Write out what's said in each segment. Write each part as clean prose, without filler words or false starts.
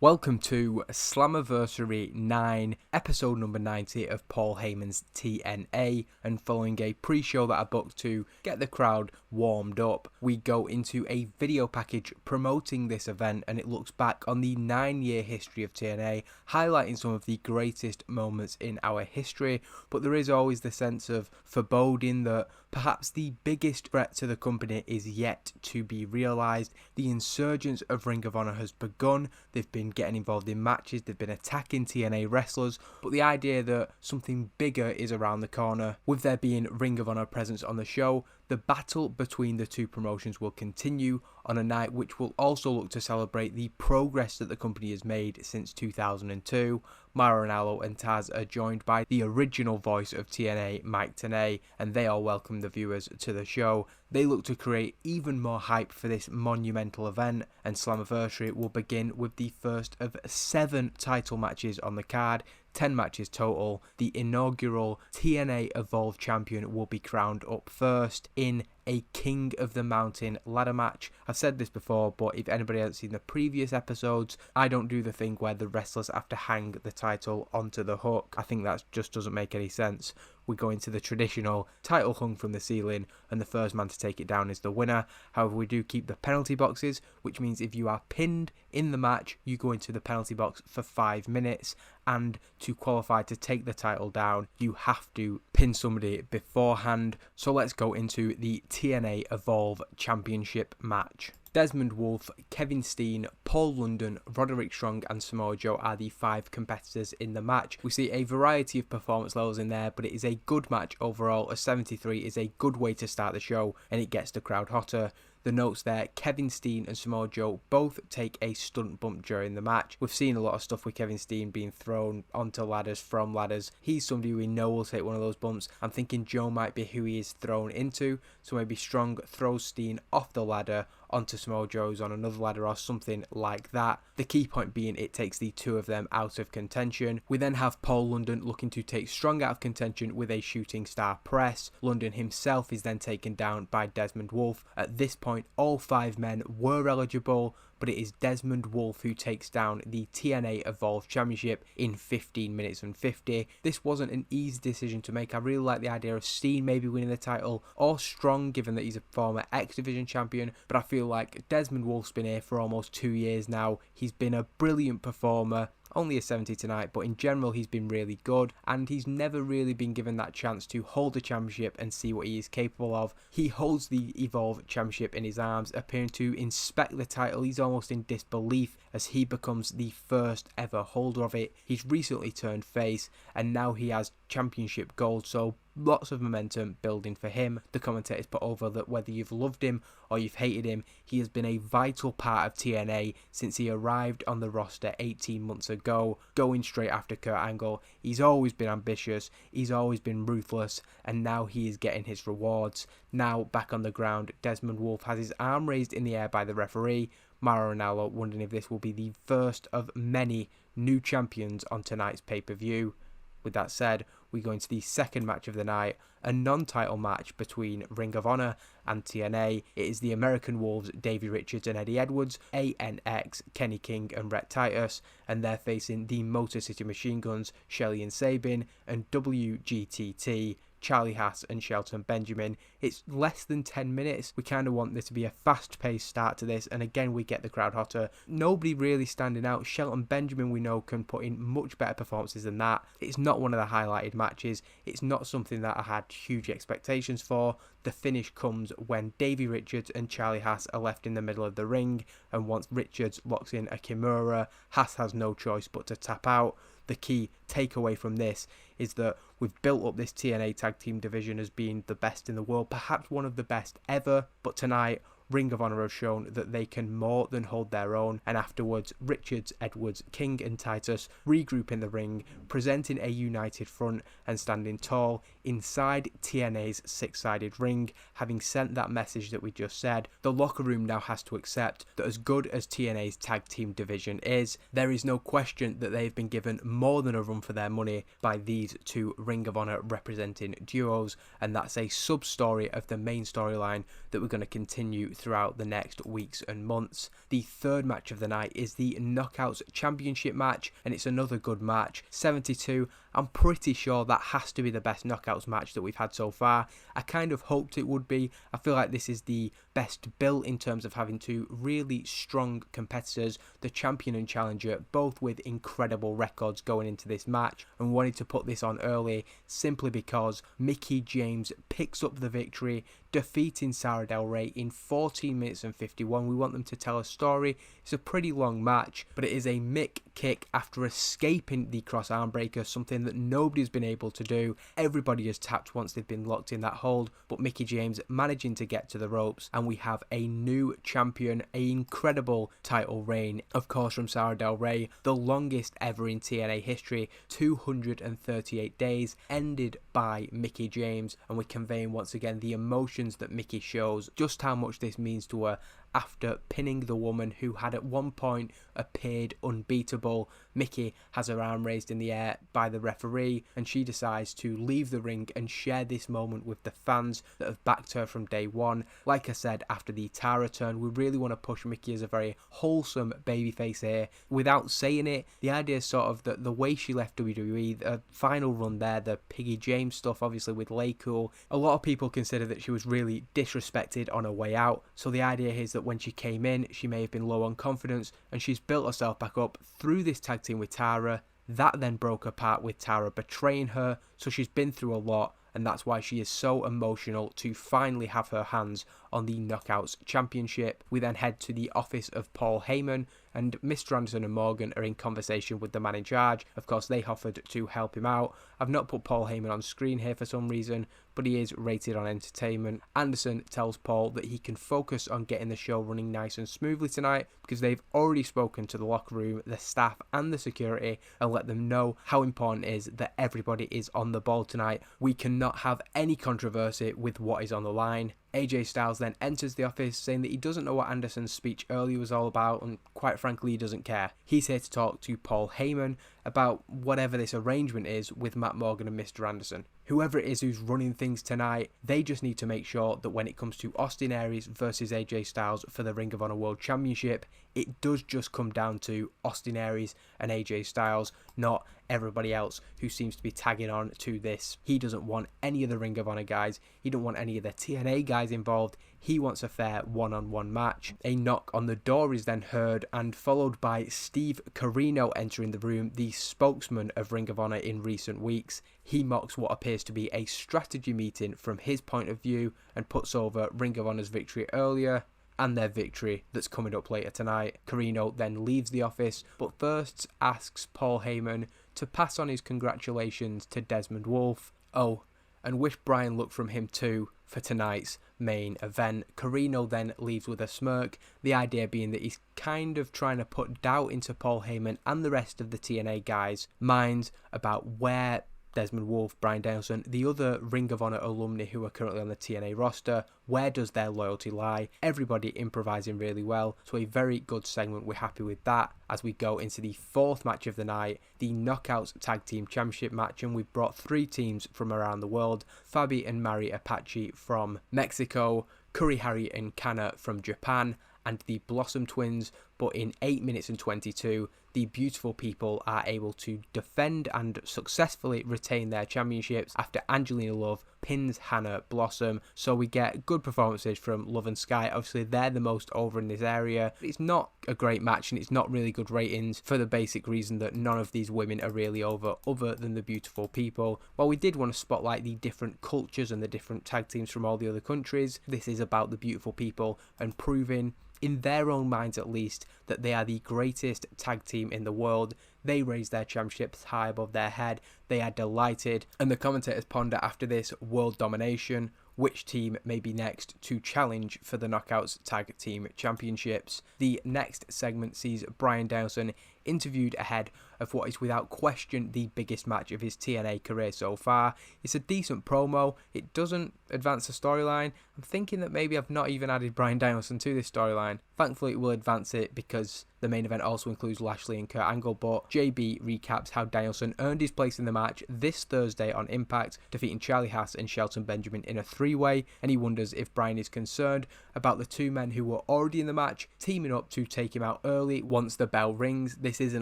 Welcome to Slammiversary 9, episode number 90 of Paul Heyman's TNA, and following a pre-show that I booked to get the crowd warmed up, we go into a video package promoting this event, and it looks back on the 9-year history of TNA, highlighting some of the greatest moments in our history, but there is always the sense of foreboding that perhaps the biggest threat to the company is yet to be realised. The insurgence of Ring of Honor has begun. They've been getting involved in matches, they've been attacking TNA wrestlers, but the idea that something bigger is around the corner, with there being Ring of Honor presence on the show, the battle between the two promotions will continue on a night which will also look to celebrate the progress that the company has made since 2002. Mauro Ranallo and Taz are joined by the original voice of TNA, Mike Tenay, and they all welcome the viewers to the show. They look to create even more hype for this monumental event, and Slammiversary will begin with the first of 7 title matches on the card. 10 matches total. The inaugural TNA Evolve champion will be crowned up first in a King of the Mountain ladder match. I've said this before, but if anybody hasn't seen the previous episodes, I don't do the thing where the wrestlers have to hang the title onto the hook. I think that just doesn't make any sense. We go into the traditional title hung from the ceiling, and the first man to take it down is the winner. However, we do keep the penalty boxes, which means if you are pinned in the match, you go into the penalty box for 5 minutes, and to qualify to take the title down, you have to pin somebody beforehand. So let's go into the TNA Evolve Championship match. Desmond Wolfe, Kevin Steen, Paul London, Roderick Strong and Samoa Joe are the 5 competitors in the match. We see a variety of performance levels in there, but it is a good match overall. A 73 is a good way to start the show, and it gets the crowd hotter. The notes there, Kevin Steen and Samoa Joe both take a stunt bump during the match. We've seen a lot of stuff with Kevin Steen being thrown onto ladders, from ladders. He's somebody we know will take one of those bumps. I'm thinking Joe might be who he is thrown into, so maybe Strong throws Steen off the ladder onto Samoa Joe's on another ladder or something like that. The key point being it takes the 2 of them out of contention. We then have Paul London looking to take Strong out of contention with a shooting star press. London himself is then taken down by Desmond Wolfe. At this point, all 5 men were eligible, but it is Desmond Wolfe who takes down the TNA Evolve Championship in 15 minutes and 50. This wasn't an easy decision to make. I really like the idea of Steen maybe winning the title, or Strong, given that he's a former X Division champion, but I feel like Desmond Wolfe's been here for almost 2 years now. He's been a brilliant performer. Only a 70 tonight, but in general he's been really good, and he's never really been given that chance to hold a championship and see what he is capable of. He holds the Evolve Championship in his arms, appearing to inspect the title. He's almost in disbelief as he becomes the first ever holder of it. He's recently turned face, and now he has championship gold, so lots of momentum building for him. The commentators put over that whether you've loved him or you've hated him, he has been a vital part of TNA since he arrived on the roster 18 months ago, going straight after Kurt Angle. He's always been ambitious, he's always been ruthless, and now he is getting his rewards. Now back on the ground, Desmond Wolfe has his arm raised in the air by the referee. Mauro Ranallo wondering if this will be the first of many new champions on tonight's pay-per-view. With that said, we go into the second match of the night, a non-title match between Ring of Honor and TNA. It is the American Wolves, Davey Richards and Eddie Edwards, ANX, Kenny King and Rhett Titus, and they're facing the Motor City Machine Guns, Shelley and Sabin, and WGTT, Charlie Haas and Shelton Benjamin. It's less than 10 minutes. We kind of want there to be a fast-paced start to this, and again we get the crowd hotter. Nobody really standing out. Shelton Benjamin we know can put in much better performances than that. It's not one of the highlighted matches. It's not something that I had huge expectations for. The finish comes when Davey Richards and Charlie Haas are left in the middle of the ring, and once Richards locks in a Kimura, Haas has no choice but to tap out. The key takeaway from this is that we've built up this TNA tag team division as being the best in the world, perhaps one of the best ever, but tonight Ring of Honor have shown that they can more than hold their own, and afterwards Richards, Edwards, King and Titus regroup in the ring, presenting a united front and standing tall inside TNA's 6-sided ring. Having sent that message that we just said, the locker room now has to accept that as good as TNA's tag team division is, there is no question that they've been given more than a run for their money by these 2 Ring of Honor representing duos, and that's a sub-story of the main storyline that we're going to continue throughout the next weeks and months. The third match of the night is the Knockouts Championship match, and it's another good match. 72. I'm pretty sure that has to be the best Knockouts match that we've had so far. I kind of hoped it would be. I feel like this is the best built in terms of having two really strong competitors, the champion and challenger, both with incredible records going into this match, and wanted to put this on early simply because Mickie James picks up the victory, defeating Sara Del Rey in 14 minutes and 51. We want them to tell a story. It's a pretty long match, but it is a Mick kick after escaping the cross arm breaker, something that nobody's been able to do. Everybody has tapped once they've been locked in that hold, but Mickie James managing to get to the ropes, and we have a new champion, an incredible title reign, of course, from Sara Del Rey, the longest ever in TNA history, 238 days, ended by Mickie James, and we're conveying once again the emotions that Mickie shows, just how much this means to her after pinning the woman who had at one point appeared unbeatable. Mickie has her arm raised in the air by the referee, and she decides to leave the ring and share this moment with the fans that have backed her from day one. Like I said, after the Tara turn, we really want to push Mickie as a very wholesome babyface here. Without saying it, the idea is sort of that the way she left WWE, the final run there, the Piggy James stuff, obviously with Laycool, a lot of people consider that she was really disrespected on her way out. So the idea is that when she came in, she may have been low on confidence, and she's built herself back up through this tag team with Tara. That then broke apart with Tara betraying her, so she's been through a lot, and that's why she is so emotional to finally have her hands on the Knockouts Championship. We then head to the office of Paul Heyman, and Mr. Anderson and Morgan are in conversation with the man in charge. Of course, they offered to help him out. I've not put Paul Heyman on screen here for some reason, but he is rated on entertainment. Anderson tells Paul that he can focus on getting the show running nice and smoothly tonight because they've already spoken to the locker room, the staff and the security, and let them know how important it is that everybody is on the ball tonight. We cannot have any controversy with what is on the line. AJ Styles then enters the office saying that he doesn't know what Anderson's speech earlier was all about, and quite frankly he doesn't care. He's here to talk to Paul Heyman about whatever this arrangement is with Matt Morgan and Mr. Anderson. Whoever it is who's running things tonight, they just need to make sure that when it comes to Austin Aries versus AJ Styles for the Ring of Honor World Championship, it does just come down to Austin Aries and AJ Styles, not everybody else who seems to be tagging on to this. He doesn't want any of the Ring of Honor guys, he don't want any of the TNA guys involved. He wants a fair one-on-one match. A knock on the door is then heard, and followed by Steve Corino entering the room, the spokesman of Ring of Honor in recent weeks. He mocks what appears to be a strategy meeting from his point of view and puts over Ring of Honor's victory earlier and their victory that's coming up later tonight. Corino then leaves the office, but first asks Paul Heyman to pass on his congratulations to Desmond Wolfe. Oh, and wish Brian luck from him too for tonight's main event. Corino then leaves with a smirk, the idea being that he's kind of trying to put doubt into Paul Heyman and the rest of the TNA guys' minds about where Desmond Wolfe, Bryan Danielson, the other Ring of Honor alumni who are currently on the TNA roster, where does their loyalty lie? Everybody improvising really well, so a very good segment. We're happy with that. As we go into the fourth match of the night, the Knockouts Tag Team Championship match, and we've brought three teams from around the world: Fabi and Mari Apache from Mexico, Curry Harry and Kana from Japan, and the Blossom Twins. But in 8 minutes and 22, the beautiful people are able to defend and successfully retain their championships after Angelina Love pins Hannah Blossom. So we get good performances from Love and Sky. Obviously, they're the most over in this area. It's not a great match, and it's not really good ratings for the basic reason that none of these women are really over other than the beautiful people. While we did want to spotlight the different cultures and the different tag teams from all the other countries, this is about the beautiful people and proving, in their own minds at least, that they are the greatest tag team in the world. They raise their championships high above their head. They are delighted, and the commentators ponder after this world domination which team may be next to challenge for the Knockouts Tag Team Championships. The next segment sees Bryan Danielson interviewed ahead of what is without question the biggest match of his TNA career so far. It's a decent promo. It doesn't advance the storyline. I'm thinking that maybe I've not even added Bryan Danielson to this storyline. Thankfully it will advance it because The main event also includes Lashley and Kurt Angle, but JB recaps how Danielson earned his place in the match this Thursday on Impact, defeating Charlie Haas and Shelton Benjamin in a three-way, and he wonders if Bryan is concerned about the two men who were already in the match teaming up to take him out early once the bell rings. This is an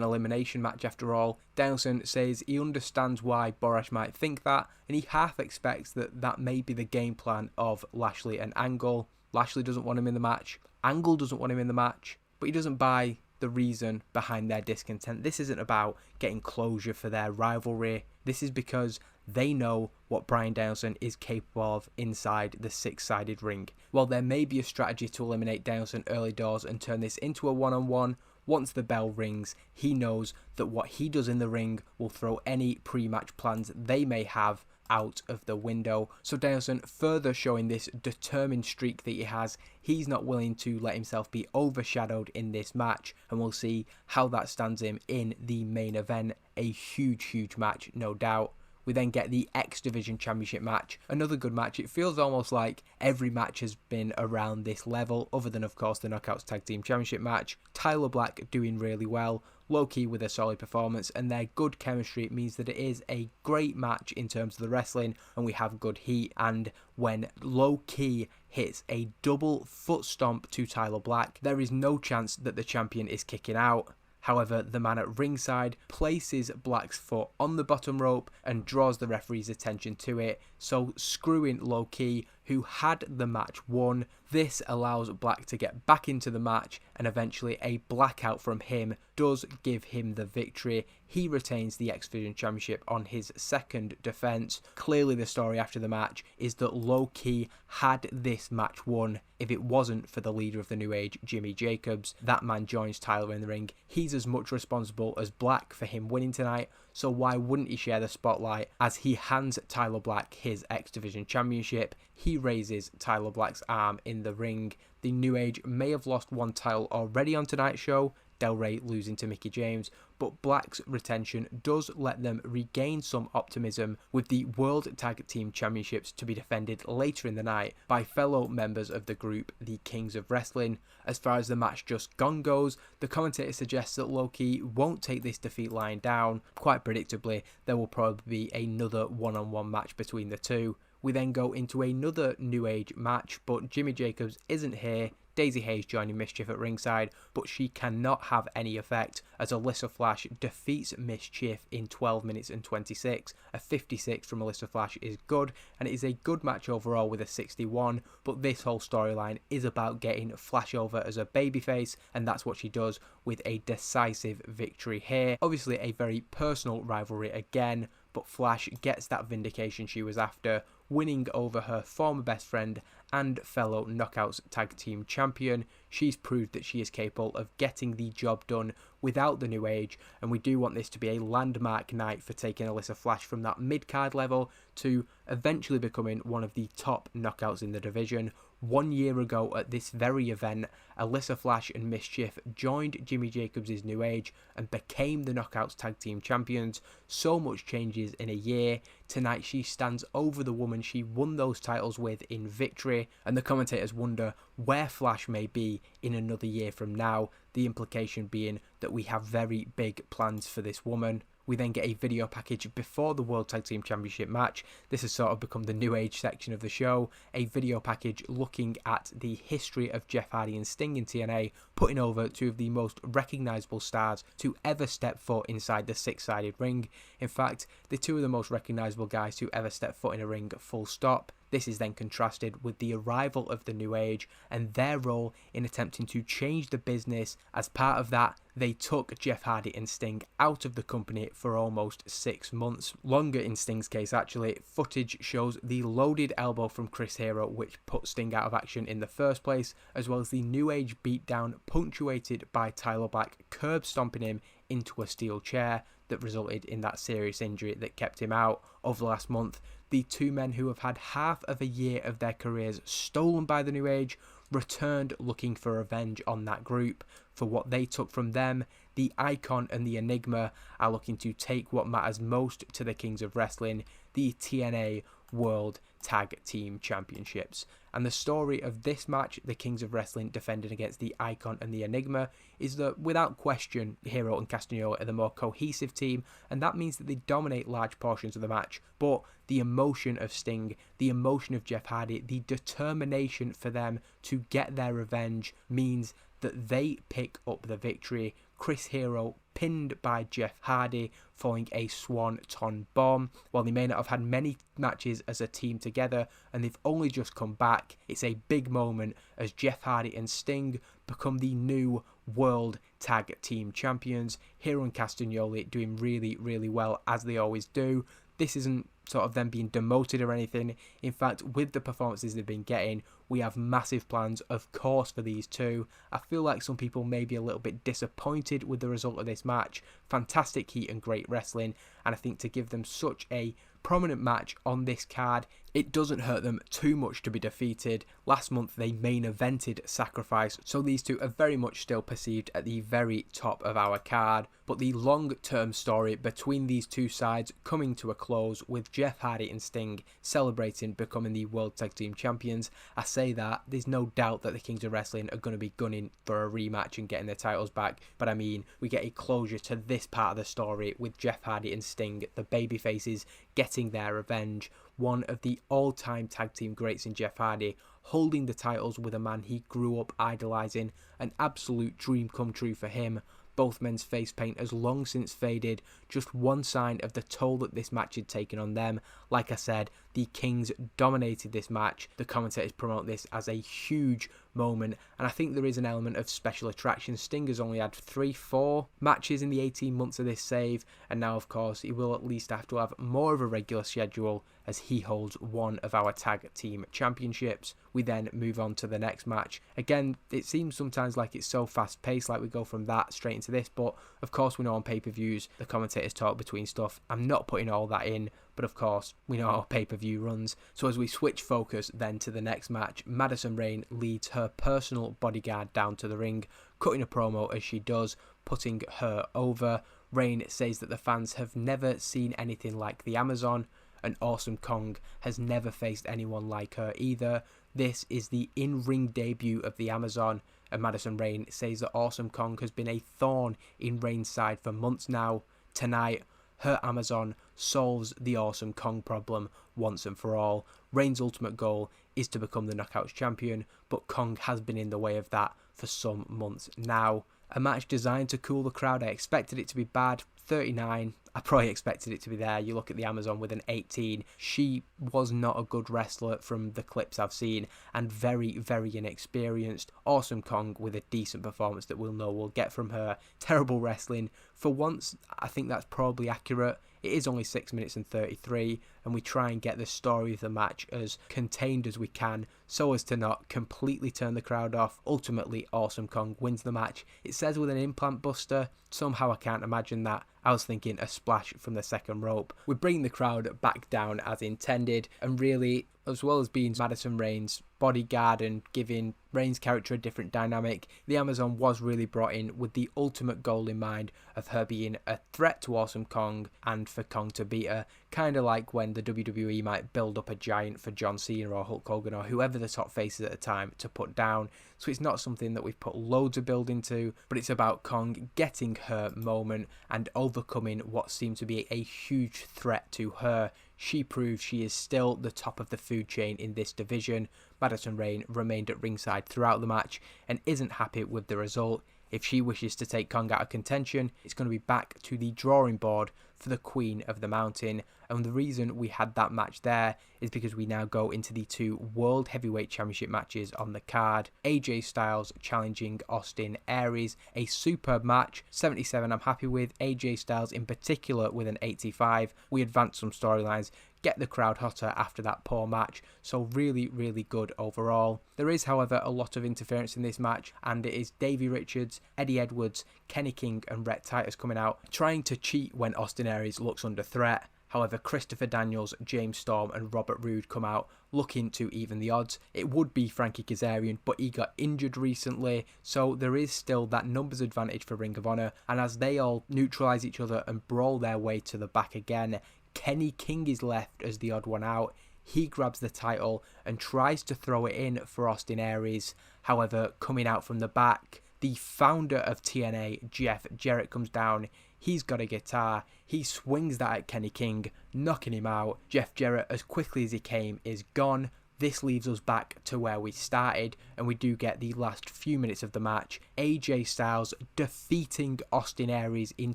elimination match after all. Danielson says he understands why Borash might think that, and he half expects that that may be the game plan of Lashley and Angle. Lashley doesn't want him in the match, Angle doesn't want him in the match, but he doesn't buy the reason behind their discontent. This isn't about getting closure for their rivalry. This is because they know what Bryan Danielson is capable of inside the six-sided ring. While there may be a strategy to eliminate Danielson early doors and turn this into a one-on-one, once the bell rings, he knows that what he does in the ring will throw any pre-match plans they may have out of the window. So Danielson, further showing this determined streak that he has, he's not willing to let himself be overshadowed in this match, and we'll see how that stands him in the main event. A huge match, no doubt. We then get the X Division Championship match. Another good match. It feels almost like every match has been around this level, other than, of course, the Knockouts Tag Team Championship match. Tyler Black doing really well, low-key with a solid performance, and their good chemistry means that it is a great match in terms of the wrestling, and we have good heat. And when low-key hits a double foot stomp to Tyler Black, there is no chance that the champion is kicking out. However, the man at ringside places Black's foot on the bottom rope and draws the referee's attention to it, so screwing low-key, who had the match won. This allows Black to get back into the match, and eventually a blackout from him does give him the victory. He retains the X Division Championship on his second defense. Clearly the story after the match is that low-key had this match won if it wasn't for the leader of the New Age, Jimmy Jacobs. That man joins Tyler in the ring. He's as much responsible as Black for him winning tonight, so why wouldn't he share the spotlight as he hands Tyler Black his X Division Championship? He raises Tyler Black's arm in the ring. The New Age may have lost one title already on tonight's show, Del Rey losing to Mickie James, but Black's retention does let them regain some optimism with the World Tag Team Championships to be defended later in the night by fellow members of the group, the Kings of Wrestling. As far as the match just gone goes, the commentator suggests that Low-Ki won't take this defeat lying down. Quite predictably, there will probably be another one-on-one match between the two. We then go into another New Age match, but Jimmy Jacobs isn't here. Daisy Hayes joining Mischief at ringside, but she cannot have any effect as Alyssa Flash defeats Mischief in 12 minutes and 26. A 56 from Alyssa Flash is good, and it is a good match overall with a 61, but this whole storyline is about getting Flash over as a babyface, and that's what she does with a decisive victory here. Obviously a very personal rivalry again, but Flash gets that vindication she was after, winning over her former best friend and fellow Knockouts Tag Team Champion. She's proved that she is capable of getting the job done without the New Age, and we do want this to be a landmark night for taking Alyssa Flash from that mid-card level to eventually becoming one of the top knockouts in the division. 1 year ago at this very event, Alyssa Flash and Mischief joined Jimmy Jacobs' New Age and became the Knockouts Tag Team Champions. So much changes in a year. Tonight she stands over the woman she won those titles with in victory, and the commentators wonder where Flash may be in another year from now, the implication being that we have very big plans for this woman. We then get a video package before the World Tag Team Championship match. This has sort of become the New Age section of the show. A video package looking at the history of Jeff Hardy and Sting in TNA, putting over two of the most recognisable stars to ever step foot inside the six-sided ring. In fact, they're two of the most recognisable guys to ever step foot in a ring, full stop. This is then contrasted with the arrival of the New Age and their role in attempting to change the business. As part of that, they took Jeff Hardy and Sting out of the company for almost 6 months. Longer in Sting's case actually. Footage shows the loaded elbow from Chris Hero which put Sting out of action in the first place, as well as the New Age beatdown punctuated by Tyler Black curb stomping him into a steel chair that resulted in that serious injury that kept him out. Over the last month, the two men who have had half of a year of their careers stolen by the New Age returned looking for revenge on that group for what they took from them. The Icon and the Enigma are looking to take what matters most to the Kings of Wrestling, the TNA World Tag Team Championships. And the story of this match, the Kings of Wrestling defending against the Icon and the Enigma, is that without question, Hero and Castagnoli are the more cohesive team, and that means that they dominate large portions of the match. But the emotion of Sting, the emotion of Jeff Hardy, the determination for them to get their revenge means that they pick up the victory. Chris Hero pinned by Jeff Hardy following a swanton bomb. While they may not have had many matches as a team together and they've only just come back, it's a big moment as Jeff Hardy and Sting become the new World Tag Team Champions. Hero and Castagnoli doing really, really well, as they always do. This isn't sort of them being demoted or anything. In fact, with the performances they've been getting, we have massive plans, of course, for these two. I feel like some people may be a little bit disappointed with the result of this match. Fantastic heat and great wrestling, and I think to give them such a prominent match on this card, it doesn't hurt them too much to be defeated. Last month they main evented Sacrifice, so these two are very much still perceived at the very top of our card. But the long-term story between these two sides coming to a close, with Jeff Hardy and Sting celebrating becoming the World Tag Team Champions. I say that, there's no doubt that the Kings of Wrestling are going to be gunning for a rematch and getting their titles back, but I mean, we get a closure to this part of the story with Jeff Hardy and Sting, the babyfaces, getting their revenge. One of the all-time tag team greats in Jeff Hardy, holding the titles with a man he grew up idolising, an absolute dream come true for him. Both men's face paint has long since faded, just one sign of the toll that this match had taken on them. Like I said, the Kings dominated this match. The commentators promote this as a huge moment, and I think there is an element of special attraction. Sting has only had 3-4 matches in the 18 months of this save, and now of course he will at least have to have more of a regular schedule as he holds one of our tag team championships. We then move on to the next match. Again, it seems sometimes like it's so fast paced, like we go from that straight into this, but of course we know on pay-per-views the commentators talk between stuff. I'm not putting all that in, but of course we know how pay-per-view runs. So as we switch focus then to the next match, Madison Rayne leads her personal bodyguard down to the ring, cutting a promo as she does, putting her over. Rayne says that the fans have never seen anything like the Amazon, and Awesome Kong has never faced anyone like her either. This is the in-ring debut of the Amazon, and Madison Rayne says that Awesome Kong has been a thorn in Rayne's side for months now. Tonight, her Amazon solves the Awesome Kong problem once and for all. Rayne's ultimate goal is to become the Knockouts champion, but Kong has been in the way of that for some months now. A match designed to cool the crowd. I expected it to be bad. 39, I probably expected it to be there. You look at the Amazon with an 18. She was not a good wrestler from the clips I've seen, and very, very inexperienced. Awesome Kong with a decent performance that we'll know we'll get from her. Terrible wrestling. For once, I think that's probably accurate. It is only 6 minutes and 33, and we try and get the story of the match as contained as we can, so as to not completely turn the crowd off. Ultimately, Awesome Kong wins the match. It says with an implant buster. Somehow I can't imagine that. I was thinking a splash from the second rope. We bring the crowd back down as intended, and really, as well as being Madison Rayne's bodyguard and giving Rayne's character a different dynamic, the Amazon was really brought in with the ultimate goal in mind of her being a threat to Awesome Kong and for Kong to beat her. Kind of like when the WWE might build up a giant for John Cena or Hulk Hogan or whoever the top faces at the time to put down. So it's not something that we've put loads of build into, but it's about Kong getting her moment and overcoming what seemed to be a huge threat to her. She proves she is still the top of the food chain in this division. Madison Rayne remained at ringside throughout the match and isn't happy with the result. If she wishes to take Kong out of contention, it's going to be back to the drawing board for the Queen of the Mountain. And the reason we had that match there is because we now go into the two World Heavyweight Championship matches on the card. AJ Styles challenging Austin Aries. A superb match. 77 I'm happy with. AJ Styles in particular with an 85. We advanced some storylines, get the crowd hotter after that poor match, so really, really good overall. There is, however, a lot of interference in this match, and it is Davey Richards, Eddie Edwards, Kenny King and Rhett Titus coming out, trying to cheat when Austin Aries looks under threat. However, Christopher Daniels, James Storm and Robert Roode come out looking to even the odds. It would be Frankie Kazarian, but he got injured recently, so there is still that numbers advantage for Ring of Honor, and as they all neutralise each other and brawl their way to the back again, Kenny King is left as the odd one out. He grabs the title and tries to throw it in for Austin Aries. However, coming out from the back, the founder of TNA, Jeff Jarrett, comes down. He's got a guitar. He swings that at Kenny King, knocking him out. Jeff Jarrett, as quickly as he came, is gone. This leaves us back to where we started, and we do get the last few minutes of the match. AJ Styles defeating Austin Aries in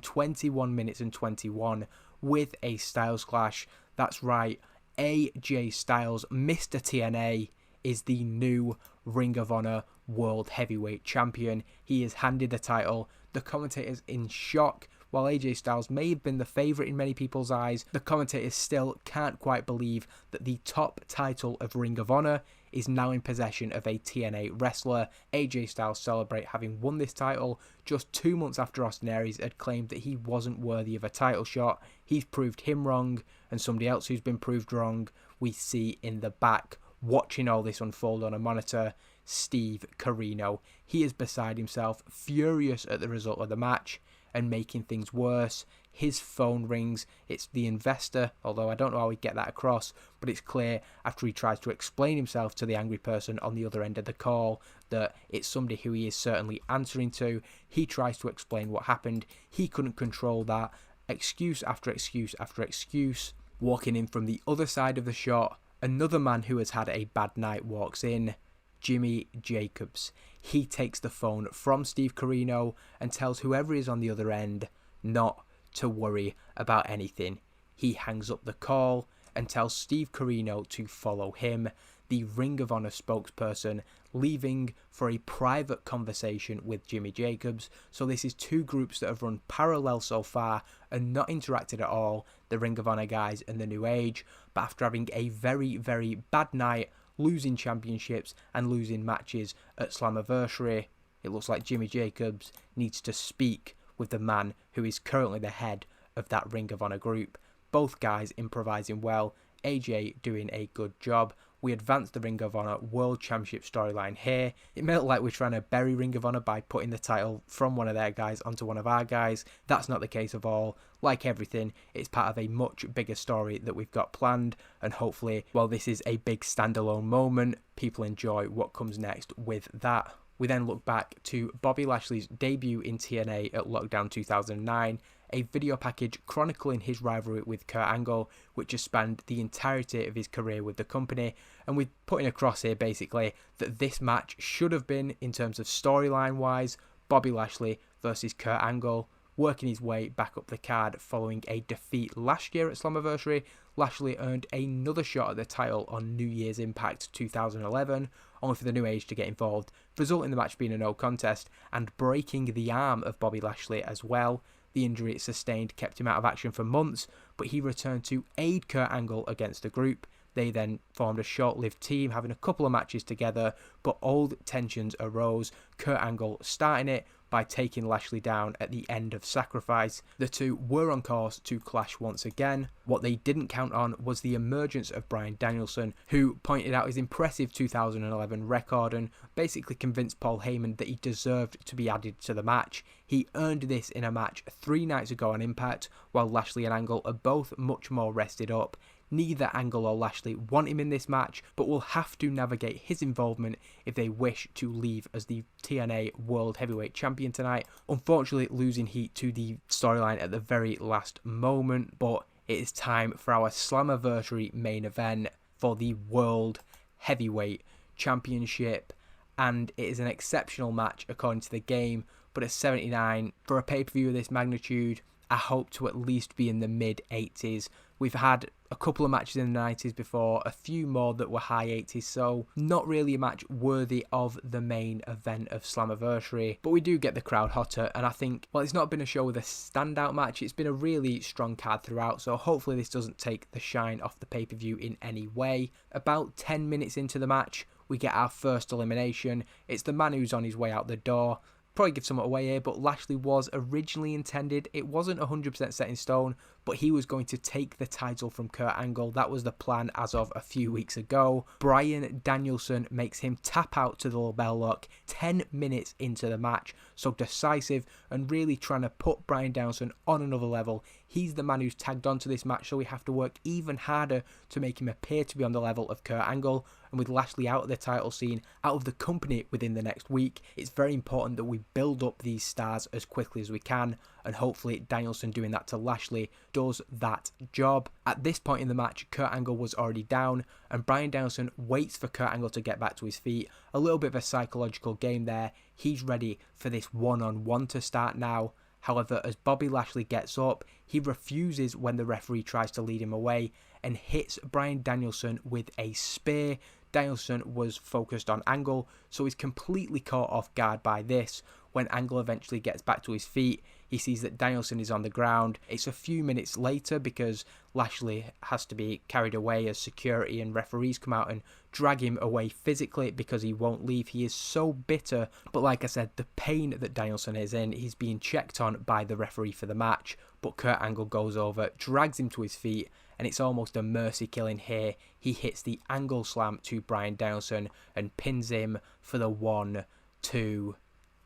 21 minutes and 21 with a Styles Clash. That's right, AJ Styles, Mr. TNA, is the new Ring of Honor World Heavyweight Champion. He is handed the title. The commentators in shock. While AJ Styles may have been the favourite in many people's eyes, the commentators still can't quite believe that the top title of Ring of Honor is now in possession of a TNA wrestler. AJ Styles celebrate having won this title just 2 months after Austin Aries had claimed that he wasn't worthy of a title shot. He's proved him wrong, and somebody else who's been proved wrong we see in the back, watching all this unfold on a monitor, Steve Corino. He is beside himself, furious at the result of the match, and making things worse. His phone rings. It's the investor, although I don't know how he'd get that across, but it's clear after he tries to explain himself to the angry person on the other end of the call that it's somebody who he is certainly answering to. He tries to explain what happened. He couldn't control that. Excuse after excuse after excuse. Walking in from the other side of the shot, another man who has had a bad night walks in. Jimmy Jacobs. He takes the phone from Steve Corino and tells whoever is on the other end not to worry about anything. He hangs up the call and tells Steve Corino to follow him, the Ring of Honor spokesperson, leaving for a private conversation with Jimmy Jacobs. So this is two groups that have run parallel so far and not interacted at all, the Ring of Honor guys and the New Age, but after having a very, very bad night, losing championships and losing matches at Slammiversary, it looks like Jimmy Jacobs needs to speak with the man who is currently the head of that Ring of Honor group. Both guys improvising well, AJ doing a good job. We advance the Ring of Honor World Championship storyline here. It may look like we're trying to bury Ring of Honor by putting the title from one of their guys onto one of our guys. That's not the case at all. Like everything, it's part of a much bigger story that we've got planned, and hopefully, while this is a big standalone moment, people enjoy what comes next with that. We then look back to Bobby Lashley's debut in TNA at Lockdown 2009, a video package chronicling his rivalry with Kurt Angle, which has spanned the entirety of his career with the company, and we're putting across here basically that this match should have been, in terms of storyline wise, Bobby Lashley versus Kurt Angle, working his way back up the card following a defeat last year at Slammiversary. Lashley earned another shot at the title on New Year's Impact 2011, only for the New Age to get involved, resulting in the match being a no contest and breaking the arm of Bobby Lashley as well. The injury it sustained kept him out of action for months, but he returned to aid Kurt Angle against the group. They then formed a short-lived team, having a couple of matches together, but old tensions arose, Kurt Angle starting it by taking Lashley down at the end of Sacrifice. The two were on course to clash once again. What they didn't count on was the emergence of Bryan Danielson, who pointed out his impressive 2011 record and basically convinced Paul Heyman that he deserved to be added to the match. He earned this in a match 3 nights ago on Impact, while Lashley and Angle are both much more rested up. Neither Angle or Lashley want him in this match, but will have to navigate his involvement if they wish to leave as the TNA World Heavyweight Champion tonight. Unfortunately, losing heat to the storyline at the very last moment, but it is time for our Slammiversary main event for the World Heavyweight Championship, and it is an exceptional match according to the game, but at 79, for a pay-per-view of this magnitude, I hope to at least be in the mid-80s. We've had a couple of matches in the 90s before, a few more that were high 80s, so not really a match worthy of the main event of Slammiversary. But we do get the crowd hotter, and I think, well, it's not been a show with a standout match, it's been a really strong card throughout, so hopefully this doesn't take the shine off the pay-per-view in any way. About 10 minutes into the match, we get our first elimination. It's the man who's on his way out the door. Probably give somewhat away here, but Lashley was originally intended, it wasn't 100% set in stone, but he was going to take the title from Kurt Angle. That was the plan as of a few weeks ago. Bryan Danielson makes him tap out to the LeBell Lock 10 minutes into the match, so decisive and really trying to put Bryan Danielson on another level. He's the man who's tagged onto this match, so we have to work even harder to make him appear to be on the level of Kurt Angle. And with Lashley out of the title scene, out of the company within the next week, it's very important that we build up these stars as quickly as we can, and hopefully Danielson doing that to Lashley does that job. At this point in the match, Kurt Angle was already down, and Bryan Danielson waits for Kurt Angle to get back to his feet. A little bit of a psychological game there. He's ready for this one-on-one to start now. However, as Bobby Lashley gets up, he refuses when the referee tries to lead him away and hits Bryan Danielson with a spear. Danielson was focused on Angle, so he's completely caught off guard by this. When Angle eventually gets back to his feet, he sees that Danielson is on the ground. It's a few minutes later because Lashley has to be carried away as security and referees come out and drag him away physically because he won't leave. He is so bitter. But like I said, the pain that Danielson is in, he's being checked on by the referee for the match. But Kurt Angle goes over, drags him to his feet, and it's almost a mercy killing here. He hits the Angle Slam to Bryan Danielson and pins him for the 1-2.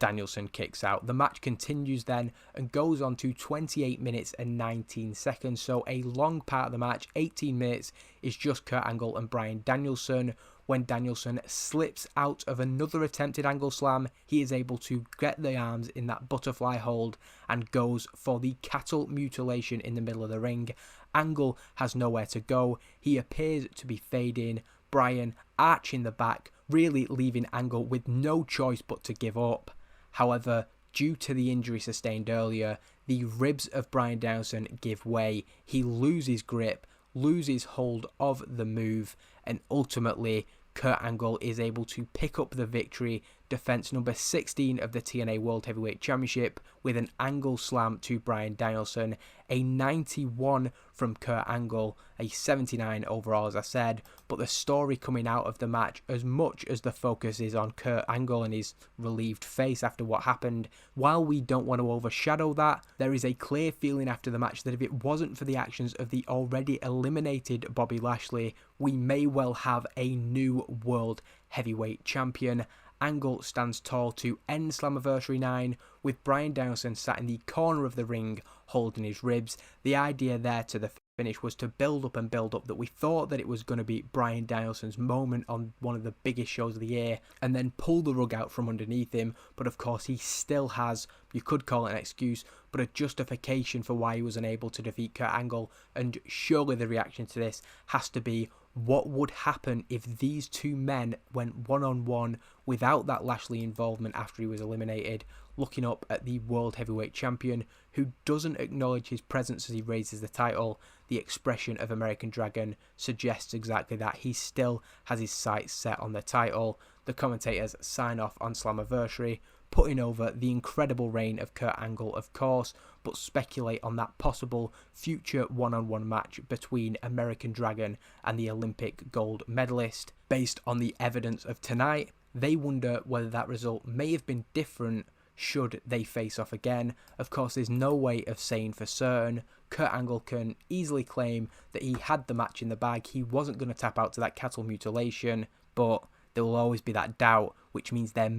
Danielson kicks out. The match continues then and goes on to 28 minutes and 19 seconds. So a long part of the match, 18 minutes, is just Kurt Angle and Bryan Danielson. When Danielson slips out of another attempted Angle Slam, he is able to get the arms in that butterfly hold and goes for the cattle mutilation in the middle of the ring. Angle has nowhere to go. He appears to be fading. Bryan arching the back, really leaving Angle with no choice but to give up. However, due to the injury sustained earlier, the ribs of Bryan Danielson give way. He loses grip, loses hold of the move, and ultimately Kurt Angle is able to pick up the victory, defense number 16 of the TNA World Heavyweight Championship, with an Angle Slam to Bryan Danielson, a 91 from Kurt Angle, a 79 overall as I said. But the story coming out of the match, as much as the focus is on Kurt Angle and his relieved face after what happened, while we don't want to overshadow that, there is a clear feeling after the match that if it wasn't for the actions of the already eliminated Bobby Lashley, we may well have a new World Heavyweight Champion. Angle stands tall to end Slammiversary 9, with Bryan Danielson sat in the corner of the ring holding his ribs. The idea there to the finish was to build up and build up, that we thought that it was going to be Bryan Danielson's moment on one of the biggest shows of the year and then pull the rug out from underneath him. But of course he still has, you could call it an excuse, but a justification for why he was unable to defeat Kurt Angle. And surely the reaction to this has to be, what would happen if these two men went one-on-one without that Lashley involvement after he was eliminated? Looking up at the World Heavyweight Champion, who doesn't acknowledge his presence as he raises the title, the expression of American Dragon suggests exactly that. He still has his sights set on the title. The commentators sign off on Slammiversary, putting over the incredible reign of Kurt Angle, of course, but speculate on that possible future one-on-one match between American Dragon and the Olympic gold medalist. Based on the evidence of tonight, they wonder whether that result may have been different should they face off again. Of course, there's no way of saying for certain. Kurt Angle can easily claim that he had the match in the bag, he wasn't going to tap out to that cattle mutilation, but there will always be that doubt, which means there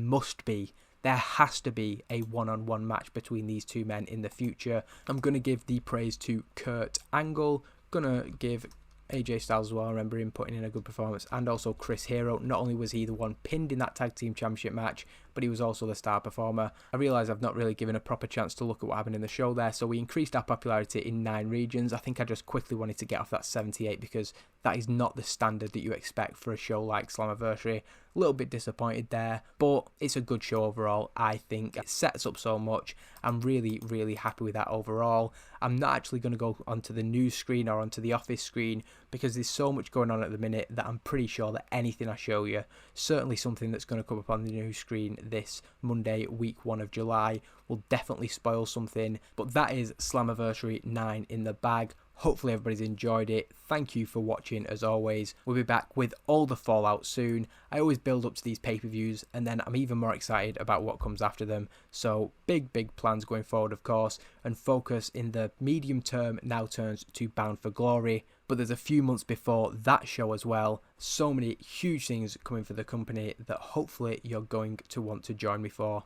has to be a one-on-one match between these two men in the future. I'm going to give the praise to Kurt Angle, going to give AJ Styles as well, I remember him putting in a good performance, and also Chris Hero. Not only was he the one pinned in that tag team championship match, but he was also the star performer. I realise I've not really given a proper chance to look at what happened in the show there, so we increased our popularity in 9 regions. I think I just quickly wanted to get off that 78 because that is not the standard that you expect for a show like Slammiversary. A little bit disappointed there, but it's a good show overall. I think it sets up so much. I'm really, really happy with that overall. I'm not actually going to go onto the news screen or onto the office screen because there's so much going on at the minute that I'm pretty sure that anything I show you, certainly something that's going to come up on the news screen this Monday, week 1 of July, will definitely spoil something. But that is Slammiversary 9 in the bag. Hopefully everybody's enjoyed it. Thank you for watching as always. We'll be back with all the fallout soon. I always build up to these pay-per-views and then I'm even more excited about what comes after them. So big plans going forward, of course, and focus in the medium term now turns to Bound for Glory. But there's a few months before that show as well. So many huge things coming for the company that hopefully you're going to want to join me for.